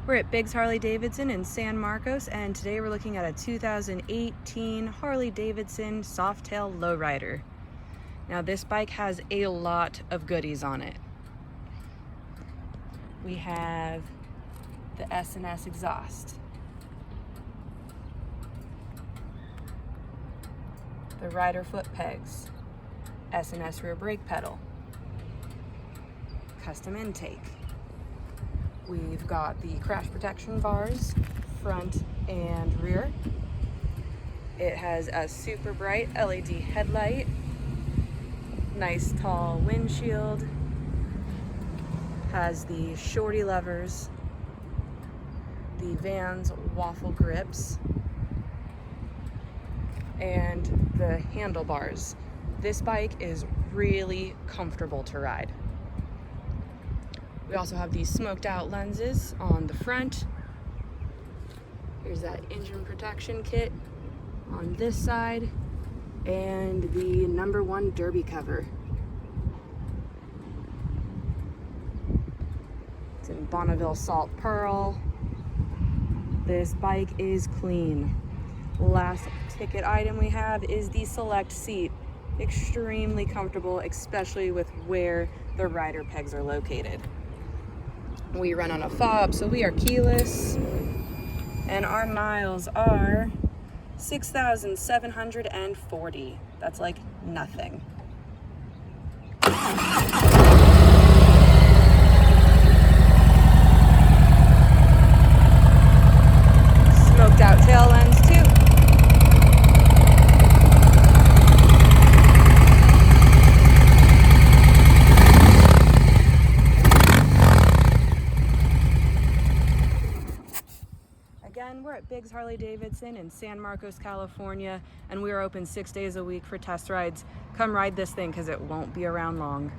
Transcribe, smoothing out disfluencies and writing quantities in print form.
We're at Biggs Harley Davidson in San Marcos, and today we're looking at a 2018 Harley Davidson Softail Lowrider. Now this bike has a lot of goodies on it. We have the S&S exhaust, the rider foot pegs, S&S rear brake pedal, custom intake. We've got the crash protection bars, front and rear. It has a super bright LED headlight, nice tall windshield, has the shorty levers, the Vans waffle grips, and the handlebars. This bike is really comfortable to ride. We also have these smoked out lenses on the front. Here's that engine protection kit on this side, and the #1 derby cover. It's in Bonneville Salt Pearl. This bike is clean. Last ticket item we have is the Select seat. Extremely comfortable, especially with where the rider pegs are located. We run on a fob, so we are keyless, and our miles are 6,740. That's like nothing. Smoked out tail lens too. Again, we're at Biggs Harley Davidson in San Marcos, California, and we are open 6 days a week for test rides. Come ride this thing because it won't be around long.